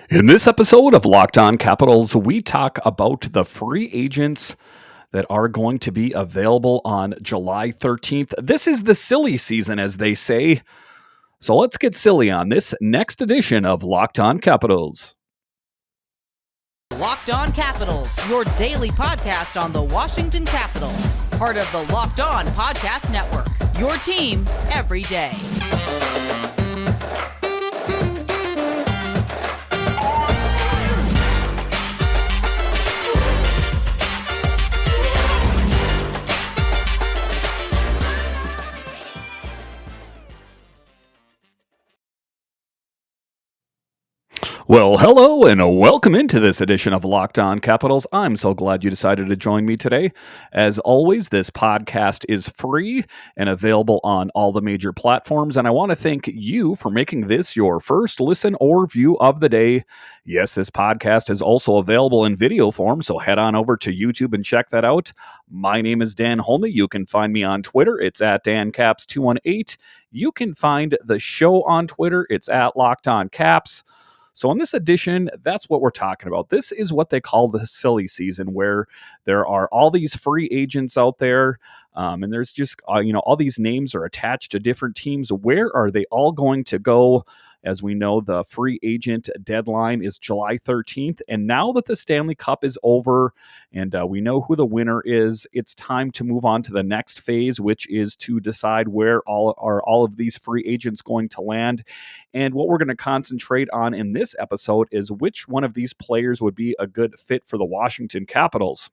In this episode of Locked On Capitals, we talk about the free agents that are going to be available on July 13th. This is the silly season, as they say. So let's get silly on this next edition of Locked On Capitals. Locked On Capitals, your daily podcast on the Washington Capitals. Part of the Locked On Podcast Network, your team every day. Well, hello and welcome into this edition of Locked On Capitals. I'm so glad you decided to join me today. As always, this podcast is free and available on all the major platforms, and I want to thank you for making this your first listen or view of the day. Yes, this podcast is also available in video form, so head on over to YouTube and check that out. My name is Dan Holney. You can find me on Twitter. It's at DanCaps218. You can find the show on Twitter. It's at Locked On Caps. So in this edition, that's what we're talking about. This is what they call the silly season, where there are all these free agents out there, and there's just, all these names are attached to different teams. Where are they all going to go? As we know, the free agent deadline is July 13th. And now that the Stanley Cup is over and we know who the winner is, it's time to move on to the next phase, which is to decide where all of these free agents going to land. And what we're going to concentrate on in this episode is which one of these players would be a good fit for the Washington Capitals.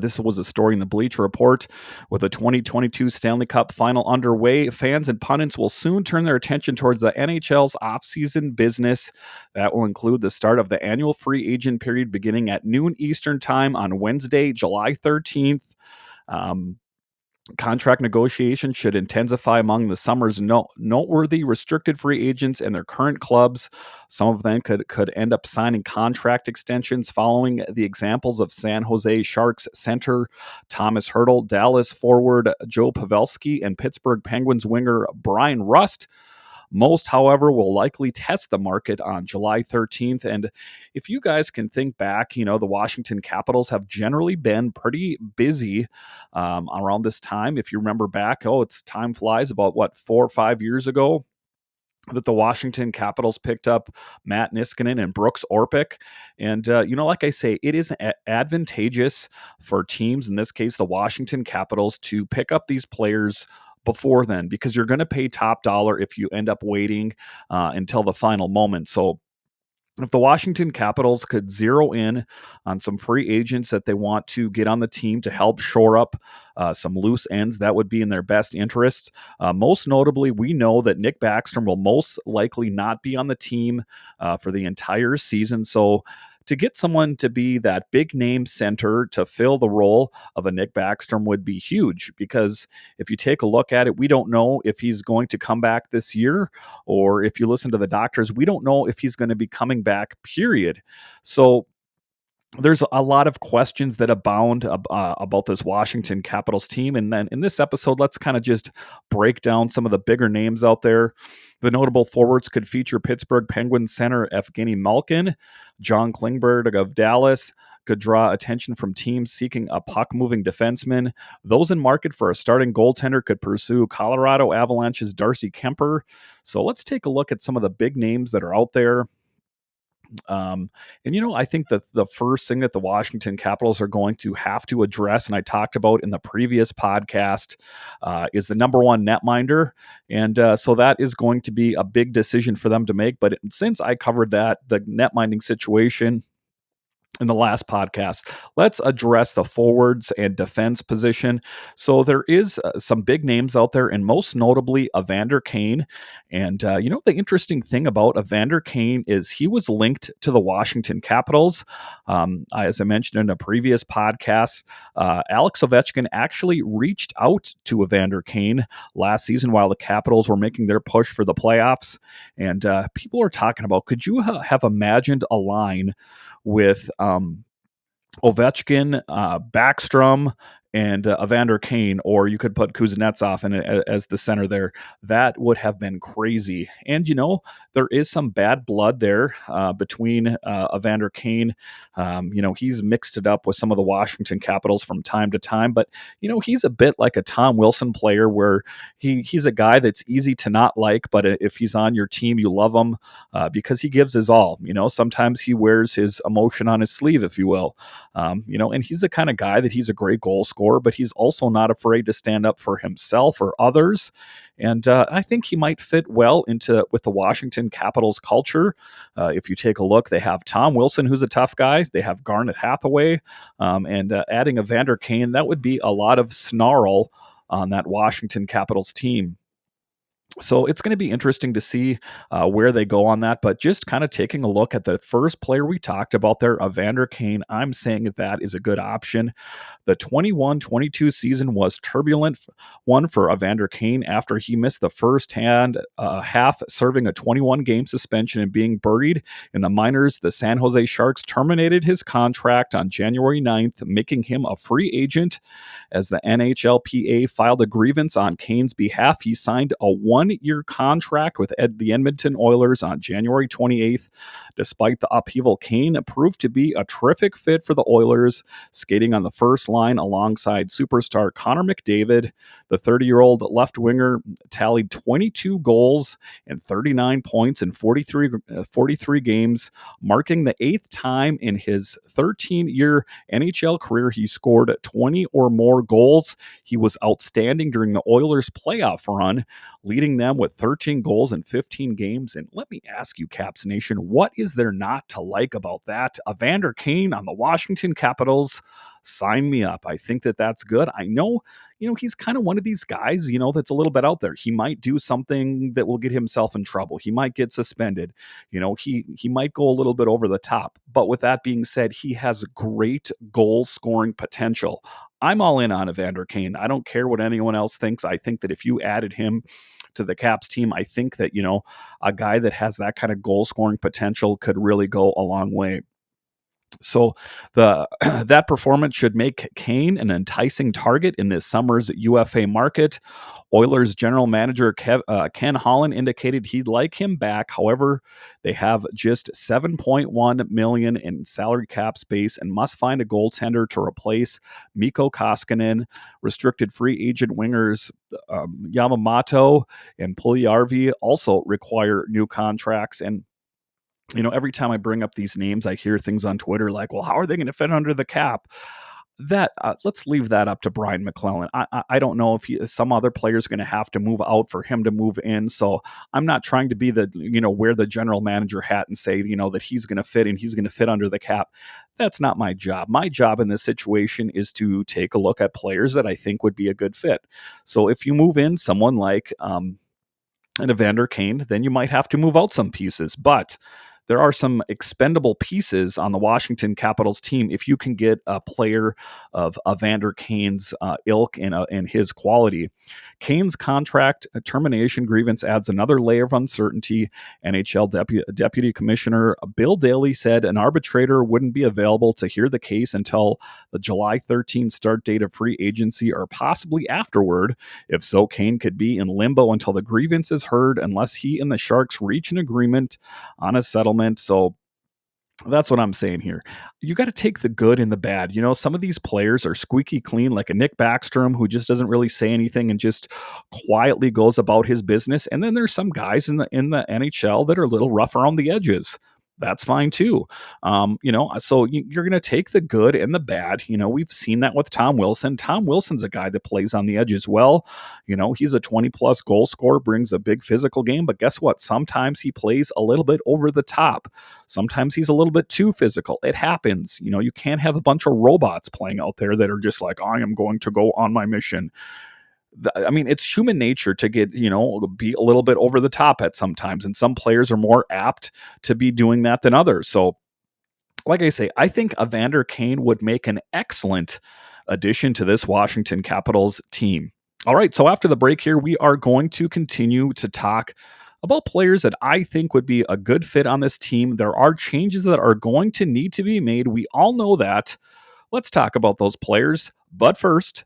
This was a story in the Bleacher Report. With the 2022 Stanley Cup final underway, fans and pundits will soon turn their attention towards the NHL's offseason business. That will include the start of the annual free agent period beginning at noon Eastern Time on Wednesday, July 13th. Contract negotiations should intensify among the summer's noteworthy restricted free agents and their current clubs. Some of them could end up signing contract extensions following the examples of San Jose Sharks center Thomas Hertl, Dallas forward Joe Pavelski, and Pittsburgh Penguins winger Brian Rust. Most, however, will likely test the market on July 13th. And if you guys can think back, the Washington Capitals have generally been pretty busy around this time. If you remember back, time flies, about 4 or 5 years ago, that the Washington Capitals picked up Matt Niskanen and Brooks Orpik. And, like I say, it is advantageous for teams, in this case, the Washington Capitals, to pick up these players before then, because you're going to pay top dollar if you end up waiting until the final moment. So if the Washington Capitals could zero in on some free agents that they want to get on the team to help shore up some loose ends, that would be in their best interest. Most notably, we know that Nick Backstrom will most likely not be on the team for the entire season. So to get someone to be that big name center to fill the role of a Nick Backstrom would be huge, because if you take a look at it, we don't know if he's going to come back this year, or if you listen to the doctors, we don't know if he's going to be coming back, period. So there's a lot of questions that abound about this Washington Capitals team. And then in this episode, let's kind of just break down some of the bigger names out there. The notable forwards could feature Pittsburgh Penguins center Evgeny Malkin. John Klingberg of Dallas could draw attention from teams seeking a puck-moving defenseman. Those in market for a starting goaltender could pursue Colorado Avalanche's Darcy Kuemper. So let's take a look at some of the big names that are out there. I think that the first thing that the Washington Capitals are going to have to address, and I talked about in the previous podcast, is the number one netminder. And so that is going to be a big decision for them to make. But since I covered the netminding situation in the last podcast, let's address the forwards and defense position. So there is some big names out there, and most notably Evander Kane. And the interesting thing about Evander Kane is he was linked to the Washington Capitals. As I mentioned in a previous podcast, Alex Ovechkin actually reached out to Evander Kane last season while the Capitals were making their push for the playoffs. And people are talking about, could you have imagined a line with Ovechkin, Backstrom, and Evander Kane, or you could put Kuznetsov as the center there. That would have been crazy. And, there is some bad blood there between Evander Kane. He's mixed it up with some of the Washington Capitals from time to time, but, he's a bit like a Tom Wilson player where he's a guy that's easy to not like, but if he's on your team, you love him because he gives his all. Sometimes he wears his emotion on his sleeve, if you will. And he's the kind of guy that he's a great goal scorer, but he's also not afraid to stand up for himself or others. And I think he might fit well with the Washington Capitals culture. If you take a look, they have Tom Wilson, who's a tough guy. They have Garnet Hathaway, and adding Evander Kane, that would be a lot of snarl on that Washington Capitals team. So it's going to be interesting to see where they go on that. But just kind of taking a look at the first player we talked about there, Evander Kane, I'm saying that is a good option. The 21-22 season was turbulent one for Evander Kane after he missed the first half, serving a 21-game suspension and being buried in the minors. The San Jose Sharks terminated his contract on January 9th, making him a free agent. As the NHLPA filed a grievance on Kane's behalf, he signed a one-year contract with the Edmonton Oilers on January 28th. Despite the upheaval, Kane proved to be a terrific fit for the Oilers, skating on the first line alongside superstar Connor McDavid. The 30-year-old left winger tallied 22 goals and 39 points in 43 games, marking the 8th time in his 13-year NHL career he scored 20 or more goals. He was outstanding during the Oilers' playoff run, leading them with 13 goals in 15 games. And let me ask you, Caps Nation, what is there not to like about that? Evander Kane on the Washington Capitals, sign me up. I think that's good. I know, he's kind of one of these guys, that's a little bit out there. He might do something that will get himself in trouble. He might get suspended. He might go a little bit over the top. But with that being said, he has great goal scoring potential. I'm all in on Evander Kane. I don't care what anyone else thinks. I think that if you added him to the Caps team, I think that, a guy that has that kind of goal scoring potential could really go a long way. So that performance should make Kane an enticing target in this summer's UFA market. Oilers general manager Ken Holland indicated he'd like him back. However, they have just $7.1 million in salary cap space and must find a goaltender to replace Mikko Koskinen. Restricted free agent wingers Yamamoto and Puljujarvi also require new contracts. And every time I bring up these names, I hear things on Twitter like, well, how are they going to fit under the cap? Let's leave that up to Brian McClellan. I don't know if some other player is going to have to move out for him to move in. So I'm not trying to be wear the general manager hat and say, that he's going to fit and he's going to fit under the cap. That's not my job. My job in this situation is to take a look at players that I think would be a good fit. So if you move in someone like an Evander Kane, then you might have to move out some pieces. But there are some expendable pieces on the Washington Capitals team if you can get a player of Evander Kane's ilk and his quality. Kane's contract termination grievance adds another layer of uncertainty. NHL Deputy Commissioner Bill Daley said an arbitrator wouldn't be available to hear the case until the July 13 start date of free agency or possibly afterward. If so, Kane could be in limbo until the grievance is heard unless he and the Sharks reach an agreement on a settlement. So that's what I'm saying here. You got to take the good and the bad. Some of these players are squeaky clean, like a Nick Backstrom, who just doesn't really say anything and just quietly goes about his business. And then there's some guys in the NHL that are a little rough around the edges. That's fine too. So you're going to take the good and the bad. We've seen that with Tom Wilson. Tom Wilson's a guy that plays on the edges well. He's a 20-plus goal scorer, brings a big physical game, but guess what? Sometimes he plays a little bit over the top. Sometimes he's a little bit too physical. It happens. You can't have a bunch of robots playing out there that are just like, I am going to go on my mission. It's human nature to get, be a little bit over the top at sometimes. And some players are more apt to be doing that than others. So, like I say, I think Evander Kane would make an excellent addition to this Washington Capitals team. All right. So after the break here, we are going to continue to talk about players that I think would be a good fit on this team. There are changes that are going to need to be made. We all know that. Let's talk about those players. But first,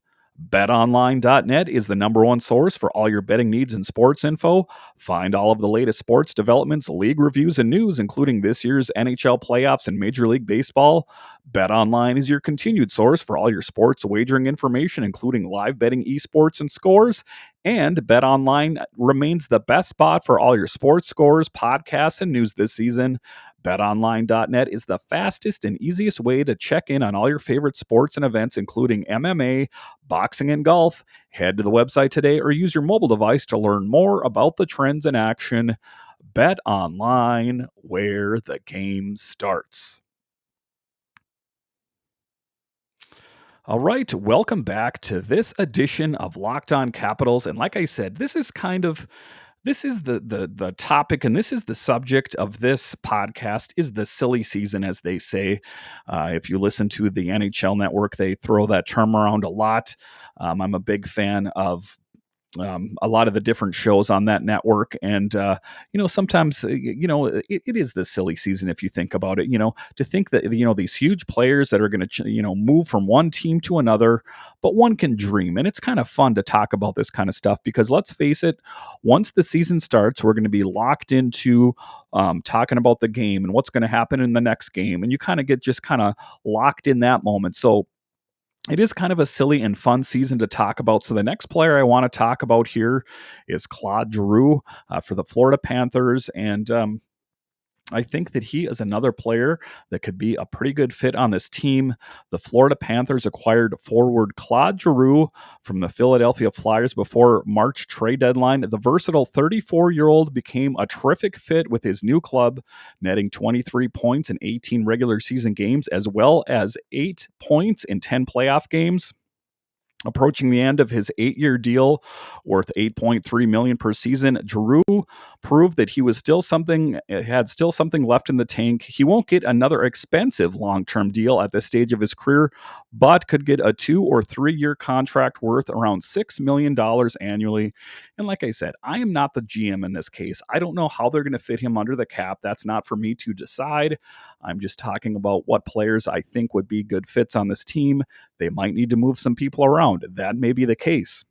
BetOnline.net is the number one source for all your betting needs and sports info. Find all of the latest sports developments, league reviews, and news, including this year's NHL playoffs and Major League Baseball. BetOnline is your continued source for all your sports wagering information, including live betting, esports, and scores. And BetOnline remains the best spot for all your sports scores, podcasts, and news this season. BetOnline.net is the fastest and easiest way to check in on all your favorite sports and events, including MMA, boxing, and golf. Head to the website today or use your mobile device to learn more about the trends in action. Bet online, where the game starts. All right, welcome back to this edition of Locked On Capitals. And like I said, this is the topic, and this is the subject of this podcast, is the silly season, as they say. If you listen to the NHL Network, they throw that term around a lot. I'm a big fan of a lot of the different shows on that network. And, sometimes, it is the silly season if you think about it, to think that, these huge players that are going to, move from one team to another, but one can dream. And it's kind of fun to talk about this kind of stuff because let's face it, once the season starts, we're going to be locked into talking about the game and what's going to happen in the next game. And you kind of get just kind of locked in that moment. So, it is kind of a silly and fun season to talk about. So the next player I want to talk about here is Claude Giroux for the Florida Panthers. And I think that he is another player that could be a pretty good fit on this team. The Florida Panthers acquired forward Claude Giroux from the Philadelphia Flyers before March trade deadline. The versatile 34-year-old became a terrific fit with his new club, netting 23 points in 18 regular season games, as well as 8 points in 10 playoff games. Approaching the end of his 8-year deal worth $8.3 million per season, Giroux proved that he had still something left in the tank. He won't get another expensive long-term deal at this stage of his career, but could get a 2 or 3 year contract worth around $6 million annually. And like I said, I am not the GM in this case. I don't know how they're going to fit him under the cap. That's not for me to decide. I'm just talking about what players I think would be good fits on this team. They might need to move some people around. That may be the case.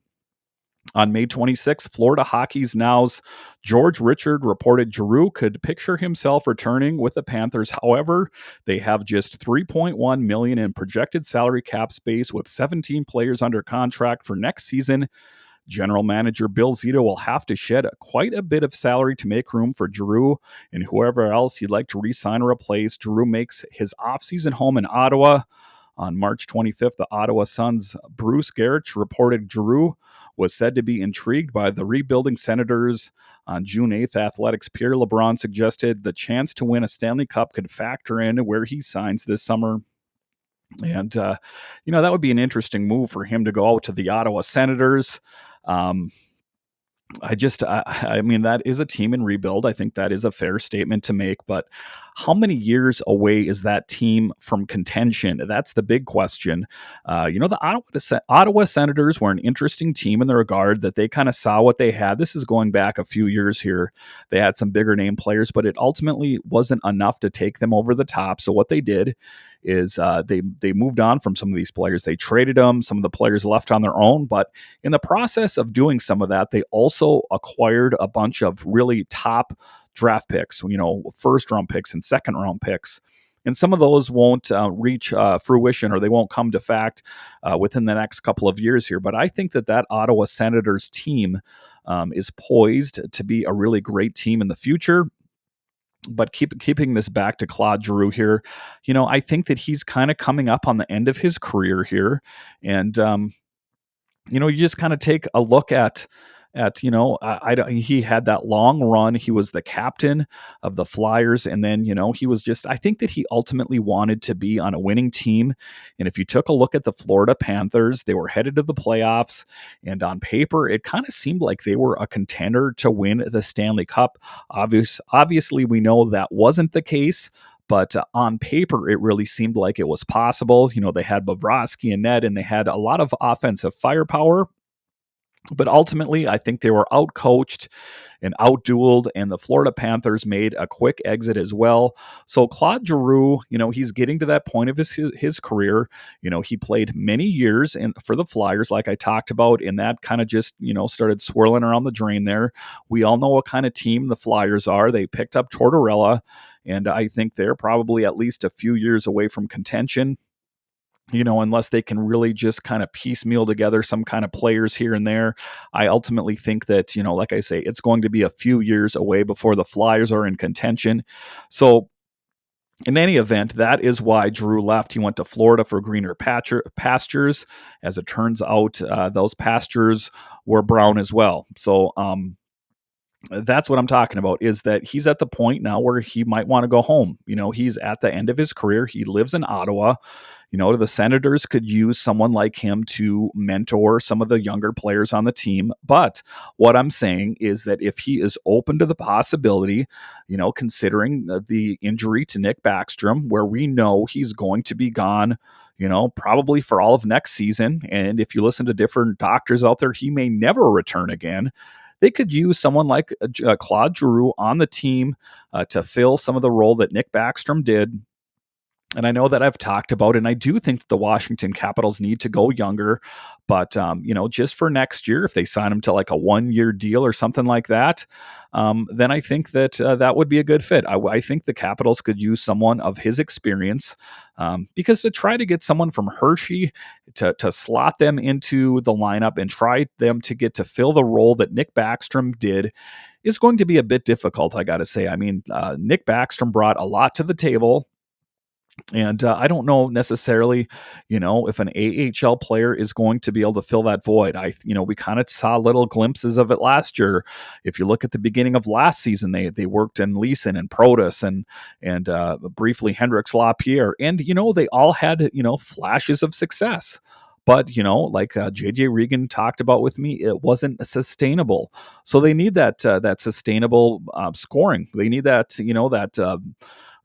On May 26th, Florida Hockey's Now's George Richard reported Giroux could picture himself returning with the Panthers. However, they have just $3.1 million in projected salary cap space with 17 players under contract for next season. General manager Bill Zito will have to shed quite a bit of salary to make room for Giroux and whoever else he'd like to re-sign or replace. Giroux makes his offseason home in Ottawa. On March 25th, the Ottawa Sun's Bruce Gerich reported Giroux was said to be intrigued by the rebuilding Senators. On June 8th, Athletics' Pierre LeBrun suggested the chance to win a Stanley Cup could factor in where he signs this summer. And, that would be an interesting move for him to go out to the Ottawa Senators. I mean, that is a team in rebuild. I think that is a fair statement to make, but how many years away is that team from contention? That's the big question. The Ottawa Senators were an interesting team in the regard that they kind of saw what they had. This is going back a few years here. They had some bigger name players, but it ultimately wasn't enough to take them over the top. So what they did is they moved on from some of these players. They traded them. Some of the players left on their own, but in the process of doing some of that, they also acquired a bunch of really top draft picks, first round picks and second round picks. And some of those won't reach fruition, or they won't come to fact within the next couple of years here. But I think that Ottawa Senators team is poised to be a really great team in the future. But keeping this back to Claude Giroux here, I think that he's kind of coming up on the end of his career here. And, you just kind of take a look at he had that long run. He was the captain of the Flyers. And then, I think that he ultimately wanted to be on a winning team. And if you took a look at the Florida Panthers, they were headed to the playoffs. And on paper, it kind of seemed like they were a contender to win the Stanley Cup. Obviously, we know that wasn't the case. But on paper, it really seemed like it was possible. They had Bobrovsky and Ned, and they had a lot of offensive firepower. But ultimately, I think they were outcoached and outdueled, and the Florida Panthers made a quick exit as well. So Claude Giroux, he's getting to that point of his career. He played many years for the Flyers, like I talked about, and that kind of just started swirling around the drain there. We all know what kind of team the Flyers are. They picked up Tortorella, and I think they're probably at least a few years away from contention, unless they can really just kind of piecemeal together some kind of players here and there. I ultimately think that, like I say, it's going to be a few years away before the Flyers are in contention. So, in any event, that is why Giroux left. He went to Florida for greener pastures. As it turns out, those pastures were brown as well. So, that's what I'm talking about, is that he's at the point now where he might want to go home. He's at the end of his career. He lives in Ottawa. The Senators could use someone like him to mentor some of the younger players on the team. But what I'm saying is that if he is open to the possibility, considering the injury to Nick Backstrom, where we know he's going to be gone, probably for all of next season. And if you listen to different doctors out there, he may never return again. They could use someone like Claude Giroux on the team to fill some of the role that Nick Backstrom did. And I know that I've talked about, and I do think that the Washington Capitals need to go younger. But, just for next year, if they sign him to like a 1-year deal or something like that, then I think that that would be a good fit. I think the Capitals could use someone of his experience, because to try to get someone from Hershey to slot them into the lineup and try them to get to fill the role that Nick Backstrom did is going to be a bit difficult, I got to say. I mean, Nick Backstrom brought a lot to the table. And I don't know necessarily, if an AHL player is going to be able to fill that void. We kind of saw little glimpses of it last year. If you look at the beginning of last season, they worked in Leeson and Protas and briefly Hendrix Lapierre, and they all had flashes of success. But like JJ Regan talked about with me, it wasn't sustainable. So they need that sustainable scoring. They need that that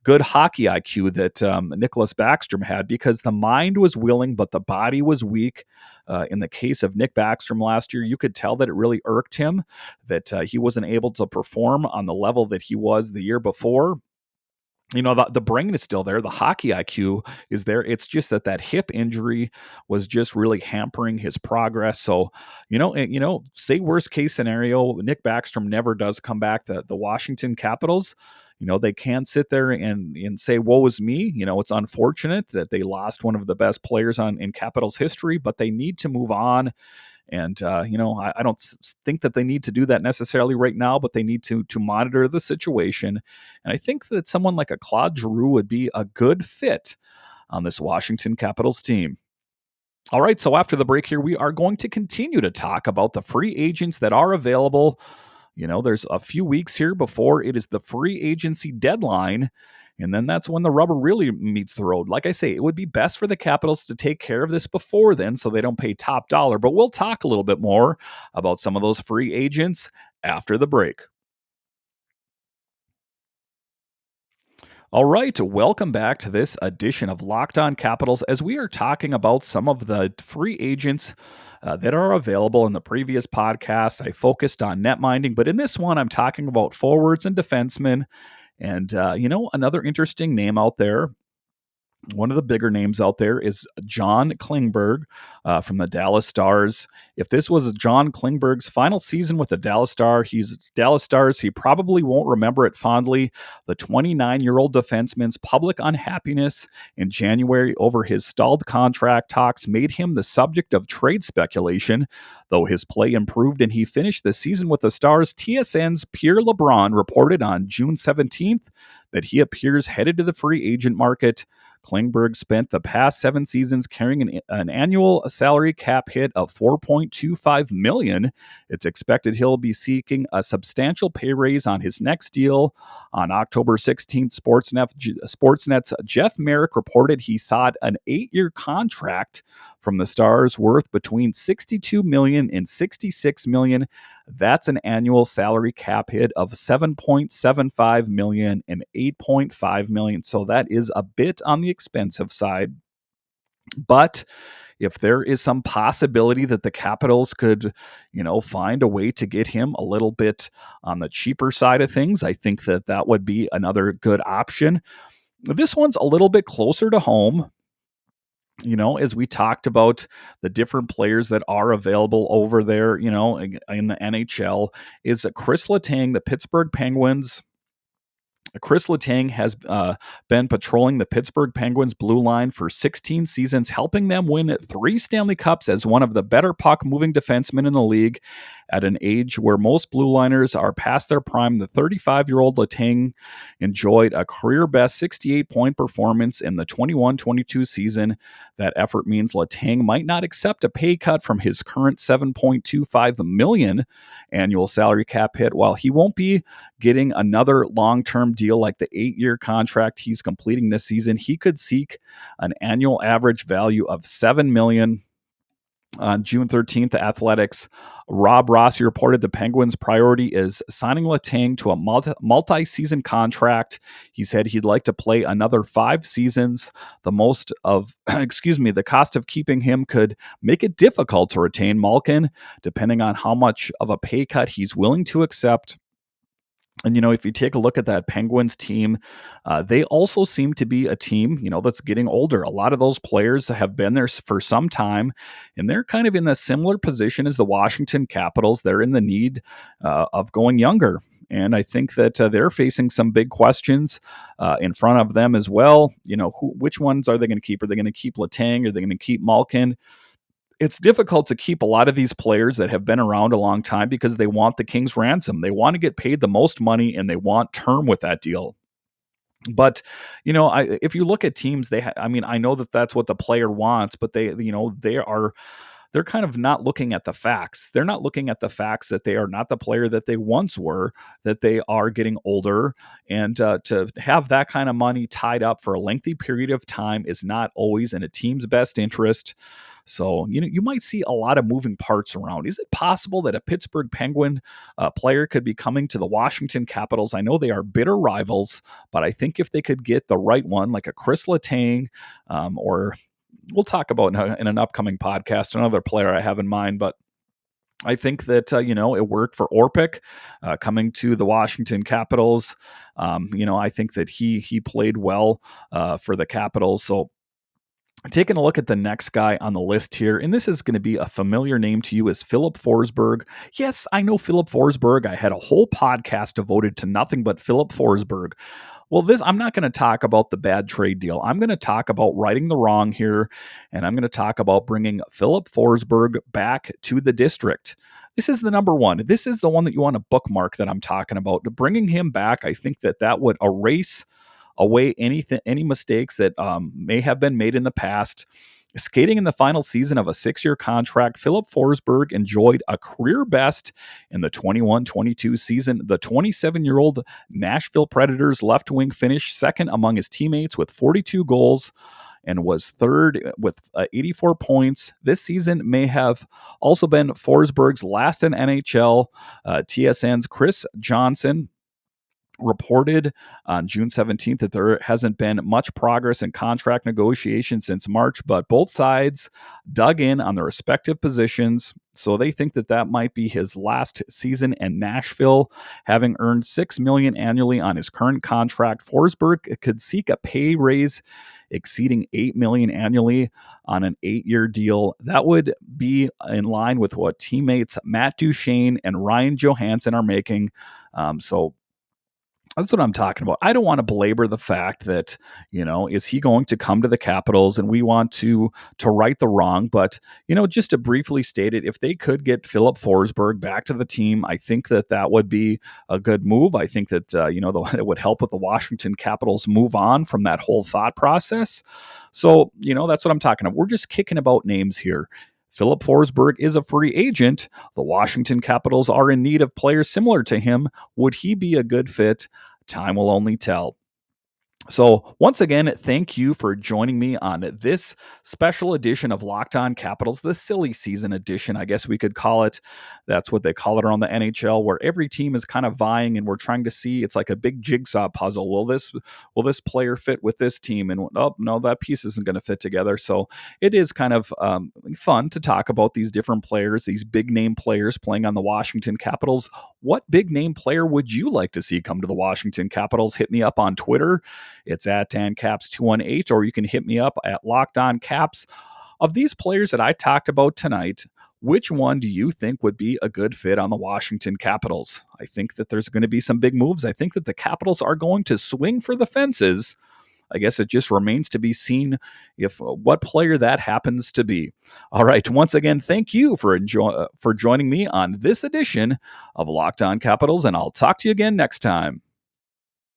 good hockey IQ that Nicholas Backstrom had, because the mind was willing, but the body was weak. In the case of Nick Backstrom last year, you could tell that it really irked him that he wasn't able to perform on the level that he was the year before. The brain is still there. The hockey IQ is there. It's just that hip injury was just really hampering his progress. So, say worst case scenario, Nick Backstrom never does come back. The Washington Capitals, they can't sit there and say, woe is me. It's unfortunate that they lost one of the best players in Capitals history, but they need to move on. And, I don't think that they need to do that necessarily right now, but they need to monitor the situation. And I think that someone like a Claude Giroux would be a good fit on this Washington Capitals team. All right, so after the break here, we are going to continue to talk about the free agents that are available. There's a few weeks here before it is the free agency deadline. And then that's when the rubber really meets the road. Like I say, it would be best for the Capitals to take care of this before then so they don't pay top dollar. But we'll talk a little bit more about some of those free agents after the break. All right, welcome back to this edition of Locked On Capitals as we are talking about some of the free agents that are available. In the previous podcast, I focused on net minding, but in this one, I'm talking about forwards and defensemen. And, another interesting name out there, one of the bigger names out there, is John Klingberg from the Dallas Stars. If this was John Klingberg's final season with the Dallas Stars, he probably won't remember it fondly. The 29-year-old defenseman's public unhappiness in January over his stalled contract talks made him the subject of trade speculation. Though his play improved and he finished the season with the Stars, TSN's Pierre LeBrun reported on June 17th that he appears headed to the free agent market. Klingberg spent the past 7 seasons carrying an annual salary cap hit of $4.25 million. It's expected he'll be seeking a substantial pay raise on his next deal. On October 16th, Sportsnet's Jeff Merrick reported he sought an 8-year contract from the Stars worth between $62 million and $66 million. That's an annual salary cap hit of $7.75 million and $8.5 million. So that is a bit on the expensive side. But if there is some possibility that the Capitals could, find a way to get him a little bit on the cheaper side of things, I think that that would be another good option. This one's a little bit closer to home. As we talked about the different players that are available over there, in the NHL, is Chris Letang, the Pittsburgh Penguins. Chris Latang has been patrolling the Pittsburgh Penguins blue line for 16 seasons, helping them win 3 Stanley Cups as one of the better puck-moving defensemen in the league. At an age where most blue liners are past their prime, the 35-year-old Latang enjoyed a career-best 68-point performance in the 21-22 season. That effort means Latang might not accept a pay cut from his current $7.25 million annual salary cap hit, while he won't be getting another long-term deal like the 8-year contract he's completing this season. He could seek an annual average value of $7 million. On June 13th, the Athletics' Rob Rossi reported the Penguins' priority is signing Latang to a multi-season contract. He said he'd like to play another 5 seasons. The cost of keeping him could make it difficult to retain Malkin, depending on how much of a pay cut he's willing to accept. And, if you take a look at that Penguins team, they also seem to be a team, that's getting older. A lot of those players have been there for some time, and they're kind of in a similar position as the Washington Capitals. They're in the need of going younger. And I think that they're facing some big questions in front of them as well. Which ones are they going to keep? Are they going to keep Latang? Are they going to keep Malkin? It's difficult to keep a lot of these players that have been around a long time because they want the king's ransom. They want to get paid the most money and they want term with that deal. But, if you look at teams, I know that that's what the player wants, but they're kind of not looking at the facts. They're not looking at the facts that they are not the player that they once were, that they are getting older. And to have that kind of money tied up for a lengthy period of time is not always in a team's best interest. So, you might see a lot of moving parts around. Is it possible that a Pittsburgh Penguin player could be coming to the Washington Capitals? I know they are bitter rivals, but I think if they could get the right one, like a Chris Letang, or we'll talk about in an upcoming podcast another player I have in mind, but I think that, it worked for Orpik coming to the Washington Capitals. I think that he played well for the Capitals. So, taking a look at the next guy on the list here, and this is going to be a familiar name to you, is Phillip Forsberg. Yes, I know Phillip Forsberg. I had a whole podcast devoted to nothing but Phillip Forsberg. Well, I'm not going to talk about the bad trade deal. I'm going to talk about righting the wrong here, and I'm going to talk about bringing Phillip Forsberg back to the district. This is the number one. This is the one that you want to bookmark that I'm talking about. Bringing him back, I think that would erase away any mistakes that may have been made in the past. Skating in the final season of a 6-year contract, Phillip Forsberg enjoyed a career best in the 21-22 season. The 27-year-old Nashville Predators left wing finished second among his teammates with 42 goals and was third with 84 points. This season may have also been Forsberg's last in NHL. TSN's Chris Johnson reported on June 17th that there hasn't been much progress in contract negotiations since March, but both sides dug in on their respective positions. So they think that might be his last season in Nashville. Having earned $6 million annually on his current contract, Forsberg could seek a pay raise exceeding $8 million annually on an 8-year deal. That would be in line with what teammates Matt Duchene and Ryan Johansson are making. So that's what I'm talking about. I don't want to belabor the fact that, is he going to come to the Capitals, and we want to right the wrong. But, just to briefly state it, if they could get Phillip Forsberg back to the team, I think that would be a good move. I think that, it would help with the Washington Capitals move on from that whole thought process. So, that's what I'm talking about. We're just kicking about names here. Phillip Forsberg is a free agent. The Washington Capitals are in need of players similar to him. Would he be a good fit? Time will only tell. So, once again, thank you for joining me on this special edition of Locked On Capitals, the silly season edition, I guess we could call it. That's what they call it around the NHL, where every team is kind of vying and we're trying to see, it's like a big jigsaw puzzle. Will this player fit with this team? And oh, no, that piece isn't going to fit together. So, it is kind of fun to talk about these different players, these big name players playing on the Washington Capitals. What big name player would you like to see come to the Washington Capitals? Hit me up on Twitter. It's at DanCaps218, or you can hit me up at Locked On Caps. Of these players that I talked about tonight, which one do you think would be a good fit on the Washington Capitals? I think that there's going to be some big moves. I think that the Capitals are going to swing for the fences. I guess it just remains to be seen if what player that happens to be. All right. Once again, thank you for joining me on this edition of Locked On Capitals, and I'll talk to you again next time.